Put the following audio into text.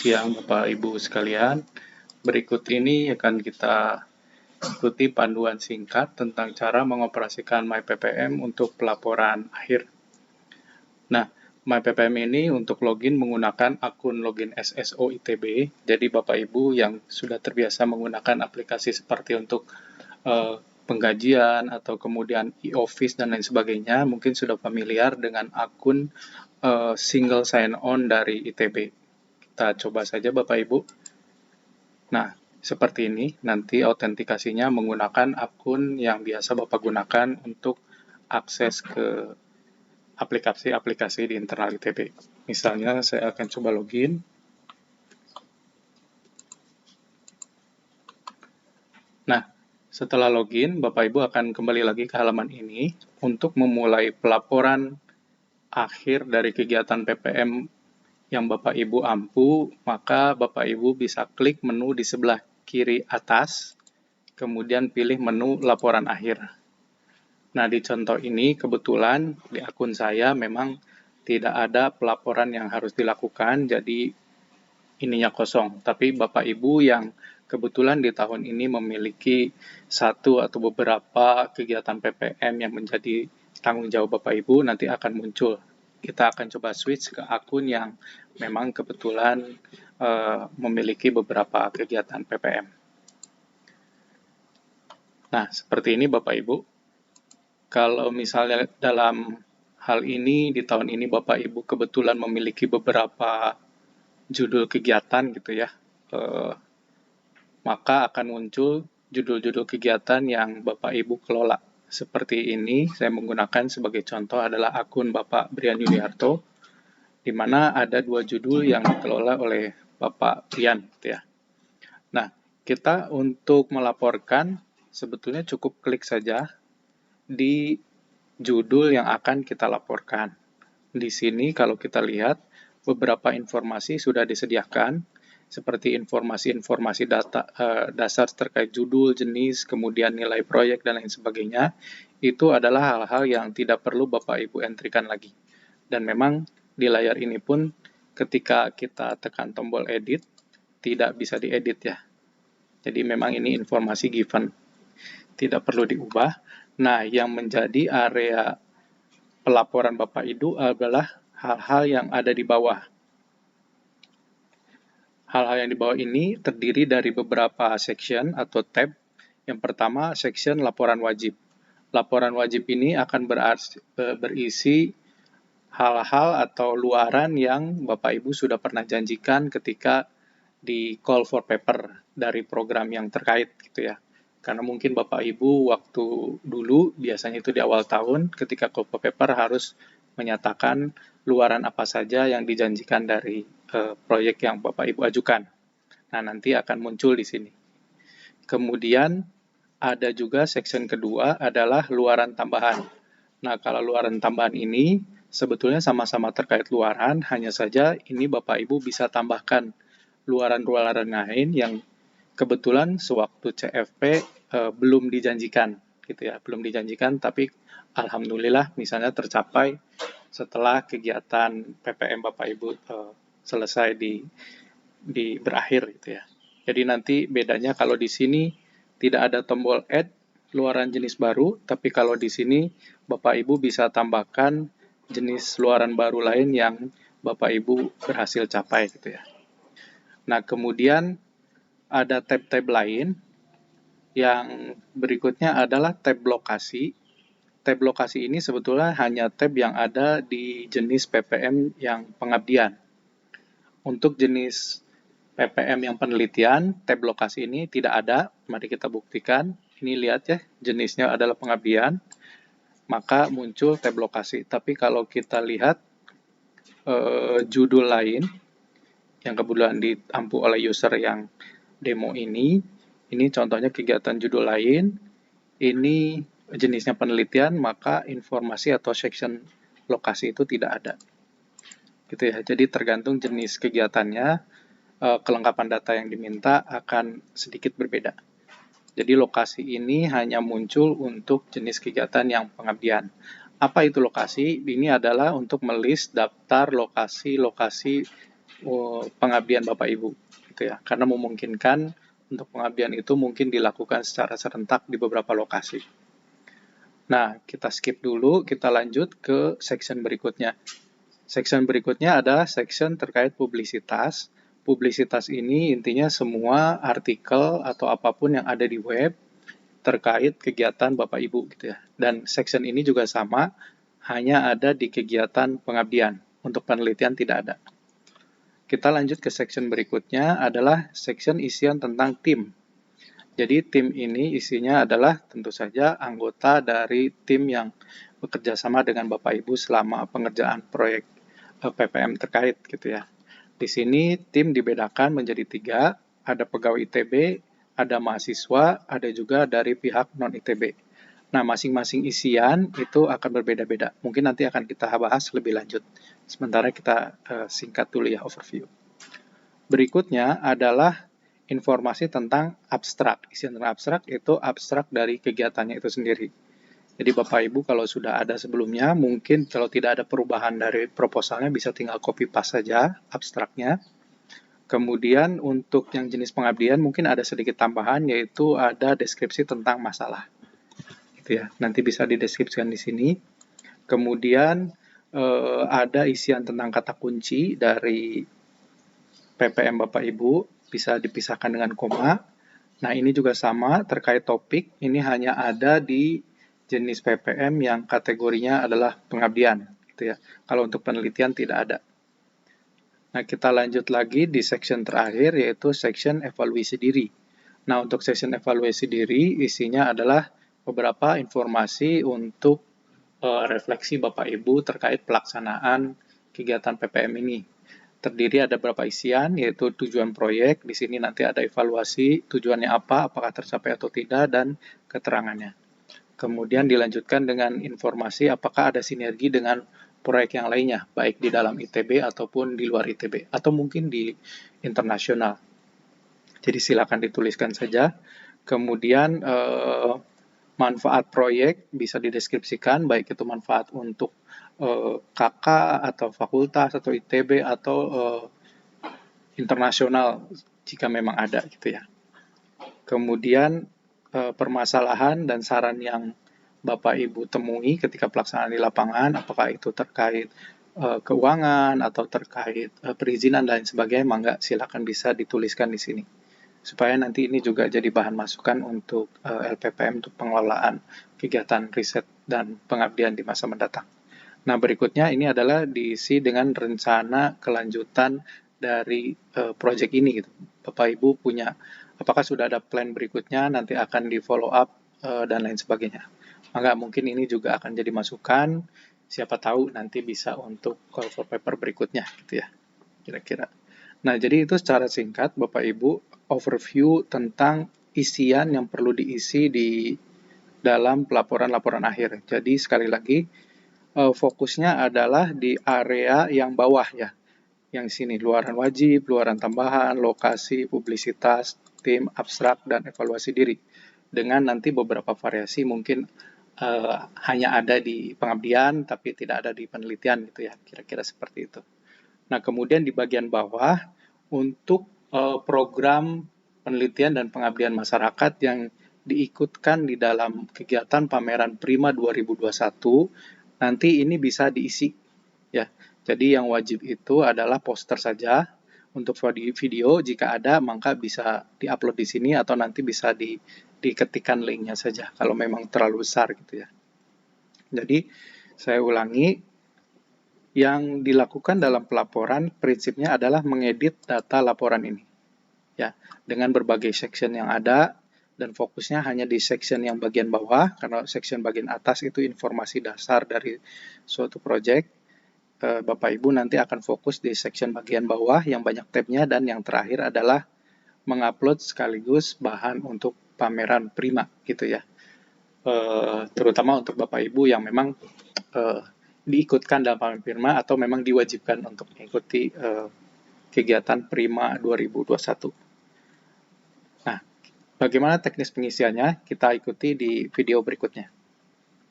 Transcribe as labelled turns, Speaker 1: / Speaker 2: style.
Speaker 1: siang Bapak Ibu sekalian. Berikut ini akan kita ikuti panduan singkat tentang cara mengoperasikan MyPPM untuk pelaporan akhir. Nah, MyPPM ini untuk login menggunakan akun login SSO ITB. Jadi Bapak Ibu yang sudah terbiasa menggunakan aplikasi seperti untuk penggajian atau kemudian e-office dan lain sebagainya, mungkin sudah familiar dengan akun single sign-on dari ITB. Kita coba saja Bapak Ibu. Nah, seperti ini nanti autentikasinya menggunakan akun yang biasa Bapak gunakan untuk akses ke aplikasi-aplikasi di internal ITB. Misalnya saya akan coba login. Nah, setelah login, Bapak Ibu akan kembali lagi ke halaman ini untuk memulai pelaporan akhir dari kegiatan PPM yang Bapak Ibu ampu, maka Bapak Ibu bisa klik menu di sebelah kiri atas, kemudian pilih menu laporan akhir. Nah, di contoh ini kebetulan di akun saya memang tidak ada pelaporan yang harus dilakukan, jadi ininya kosong. Tapi Bapak Ibu yang kebetulan di tahun ini memiliki satu atau beberapa kegiatan PPM yang menjadi tanggung jawab Bapak Ibu, nanti akan muncul. Kita akan coba switch ke akun yang memang kebetulan memiliki beberapa kegiatan PPM. Nah, seperti ini Bapak Ibu. Kalau misalnya dalam hal ini, di tahun ini Bapak Ibu kebetulan memiliki beberapa judul kegiatan gitu ya, maka akan muncul judul-judul kegiatan yang Bapak Ibu kelola. Seperti ini, saya menggunakan sebagai contoh adalah akun Bapak Brian Yuniarto, di mana ada dua judul yang dikelola oleh Bapak Brian. Gitu ya. Nah, kita untuk melaporkan sebetulnya cukup klik saja di judul yang akan kita laporkan. Di sini kalau kita lihat, beberapa informasi sudah disediakan, seperti informasi-informasi dasar terkait judul, jenis, kemudian nilai proyek, dan lain sebagainya. Itu adalah hal-hal yang tidak perlu Bapak Ibu entrikan lagi. Dan memang di layar ini pun ketika kita tekan tombol edit, tidak bisa diedit ya. Jadi memang ini informasi given, tidak perlu diubah. Nah, yang menjadi area pelaporan Bapak Ibu adalah hal-hal yang ada di bawah. Hal-hal yang di bawah ini terdiri dari beberapa section atau tab. Yang pertama, section laporan wajib. Laporan wajib ini akan berisi hal-hal atau luaran yang Bapak Ibu sudah pernah janjikan ketika di call for paper dari program yang terkait gitu ya. Karena mungkin Bapak Ibu waktu dulu biasanya itu di awal tahun ketika call for paper harus menyatakan luaran apa saja yang dijanjikan dari proyek yang Bapak Ibu ajukan. Nah, nanti akan muncul di sini. Kemudian ada juga section kedua adalah luaran tambahan. Nah, kalau luaran tambahan ini sebetulnya sama-sama terkait luaran, hanya saja ini Bapak Ibu bisa tambahkan luaran-luaran lain yang kebetulan sewaktu CFP belum dijanjikan gitu ya, belum dijanjikan, tapi alhamdulillah misalnya tercapai setelah kegiatan PPM Bapak Ibu selesai di berakhir gitu ya. Jadi nanti bedanya kalau di sini tidak ada tombol add luaran jenis baru, tapi kalau di sini Bapak Ibu bisa tambahkan jenis luaran baru lain yang Bapak Ibu berhasil capai gitu ya. Nah, kemudian ada tab-tab lain yang berikutnya adalah tab lokasi. Tab lokasi ini sebetulnya hanya tab yang ada di jenis PPM yang pengabdian. Untuk jenis PPM yang penelitian, tab lokasi ini tidak ada. Mari kita buktikan. Ini lihat ya, jenisnya adalah pengabdian. Maka muncul tab lokasi. Tapi kalau kita lihat judul lain yang kebetulan diampu oleh user yang demo ini contohnya kegiatan judul lain, ini jenisnya penelitian, maka informasi atau section lokasi itu tidak ada. Gitu ya. Jadi tergantung jenis kegiatannya, kelengkapan data yang diminta akan sedikit berbeda. Jadi lokasi ini hanya muncul untuk jenis kegiatan yang pengabdian. Apa itu lokasi? Ini adalah untuk melist daftar lokasi-lokasi pengabdian Bapak Ibu gitu ya, karena memungkinkan untuk pengabdian itu mungkin dilakukan secara serentak di beberapa lokasi. Nah, kita skip dulu, kita lanjut ke section berikutnya. Section berikutnya adalah section terkait publisitas. Publisitas ini intinya semua artikel atau apapun yang ada di web terkait kegiatan Bapak Ibu gitu ya. Dan section ini juga sama, hanya ada di kegiatan pengabdian. Untuk penelitian tidak ada. Kita lanjut ke section berikutnya adalah section isian tentang tim. Jadi tim ini isinya adalah tentu saja anggota dari tim yang bekerja sama dengan Bapak Ibu selama pengerjaan proyek PPM terkait gitu ya. Di sini tim dibedakan menjadi 3, ada pegawai ITB, ada mahasiswa, ada juga dari pihak non-ITB. Nah, masing-masing isian itu akan berbeda-beda. Mungkin nanti akan kita bahas lebih lanjut. Sementara kita singkat dulu ya overview. Berikutnya adalah informasi tentang abstrak. Isian tentang abstrak itu abstrak dari kegiatannya itu sendiri. Jadi Bapak Ibu kalau sudah ada sebelumnya, mungkin kalau tidak ada perubahan dari proposalnya bisa tinggal copy paste saja abstraknya. Kemudian untuk yang jenis pengabdian mungkin ada sedikit tambahan, yaitu ada deskripsi tentang masalah. Gitu ya. Nanti bisa dideskripsikan di sini. Kemudian ada isian tentang kata kunci dari PPM Bapak Ibu, bisa dipisahkan dengan koma. Nah, ini juga sama terkait topik, ini hanya ada di jenis PPM yang kategorinya adalah pengabdian, gitu ya. Kalau untuk penelitian tidak ada. Nah, kita lanjut lagi di section terakhir, yaitu section evaluasi diri. Nah, untuk section evaluasi diri, isinya adalah beberapa informasi untuk refleksi Bapak Ibu terkait pelaksanaan kegiatan PPM ini. Terdiri ada beberapa isian, yaitu tujuan proyek. Di sini nanti ada evaluasi, tujuannya apa, apakah tercapai atau tidak, dan keterangannya. Kemudian dilanjutkan dengan informasi apakah ada sinergi dengan proyek yang lainnya, baik di dalam ITB ataupun di luar ITB, atau mungkin di internasional. Jadi silakan dituliskan saja. Kemudian manfaat proyek bisa dideskripsikan, baik itu manfaat untuk KK atau fakultas atau ITB atau internasional jika memang ada gitu ya. Kemudian permasalahan dan saran yang Bapak Ibu temui ketika pelaksanaan di lapangan, apakah itu terkait keuangan atau terkait perizinan dan sebagainya, mangga silakan bisa dituliskan di sini. Supaya nanti ini juga jadi bahan masukan untuk LPPM untuk pengelolaan kegiatan riset dan pengabdian di masa mendatang. Nah, berikutnya ini adalah diisi dengan rencana kelanjutan dari proyek ini gitu. Bapak Ibu punya, apakah sudah ada plan berikutnya, nanti akan di follow up dan lain sebagainya. Maka mungkin ini juga akan jadi masukan, siapa tahu nanti bisa untuk call for paper berikutnya gitu ya, kira-kira. Nah, jadi itu secara singkat Bapak Ibu overview tentang isian yang perlu diisi di dalam pelaporan-laporan akhir. Jadi sekali lagi, fokusnya adalah di area yang bawah ya, yang sini luaran wajib, luaran tambahan, lokasi, publisitas, tim, abstrak, dan evaluasi diri. Dengan nanti beberapa variasi mungkin hanya ada di pengabdian tapi tidak ada di penelitian gitu ya, kira-kira seperti itu. Nah, kemudian di bagian bawah untuk program penelitian dan pengabdian masyarakat yang diikutkan di dalam kegiatan pameran Prima 2021, nanti ini bisa diisi ya. Jadi yang wajib itu adalah poster saja. Untuk video jika ada maka bisa diupload di sini atau nanti bisa diketikkan linknya saja kalau memang terlalu besar gitu ya. Jadi saya ulangi, yang dilakukan dalam pelaporan prinsipnya adalah mengedit data laporan ini ya, dengan berbagai section yang ada, dan fokusnya hanya di section yang bagian bawah, karena section bagian atas itu informasi dasar dari suatu project. Bapak Ibu nanti akan fokus di section bagian bawah yang banyak tabnya, dan yang terakhir adalah mengupload sekaligus bahan untuk pameran Prima gitu ya. Terutama untuk Bapak Ibu yang memang diikutkan dalam pameran Prima atau memang diwajibkan untuk mengikuti kegiatan Prima 2021. Nah, bagaimana teknis pengisiannya? Kita ikuti di video berikutnya.